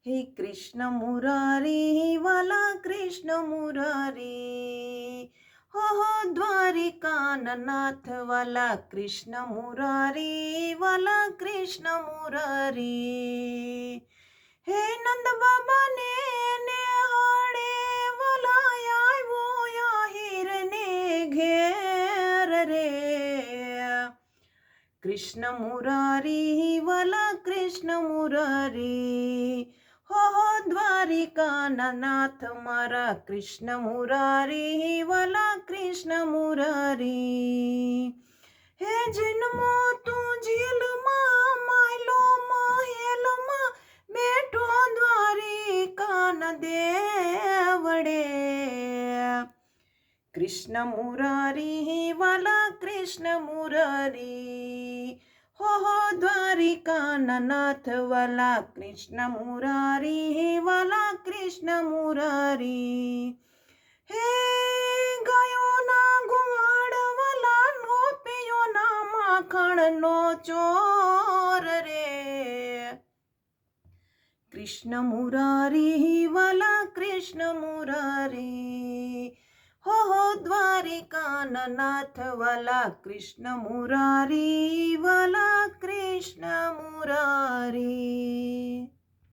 हे कृष्ण मुरारी वाला कृष्ण मुरारी, हो द्वारिका नाथ वाला कृष्ण मुरारी वाला कृष्ण मुरारी। हे नंद बाबा ने हाड़े वाला वो याहिर ने घेर रे, कृष्ण मुरारी वाला कृष्ण मुरारी, हो द्वारिका नाथ मारा कृष्ण मुरारी वाला कृष्ण मुरारी। हे जन्मो तू झील मायलो महेल बेठो द्वारिका न देवड़े, कृष्ण मुरारी वाला कृष्ण मुरारी, हो द्वारिका नाथ वाला कृष्ण मुरारी वाला कृष्ण मुरारी। हे गयो ना गुवाड़ वाला नो पियो ना माखण नो चोर रे, कृष्ण मुरारी वाला कृष्ण मुरारी, हो द्वारिका नाथ वाला कृष्ण मुरारी वाला कृष्ण मुरारी।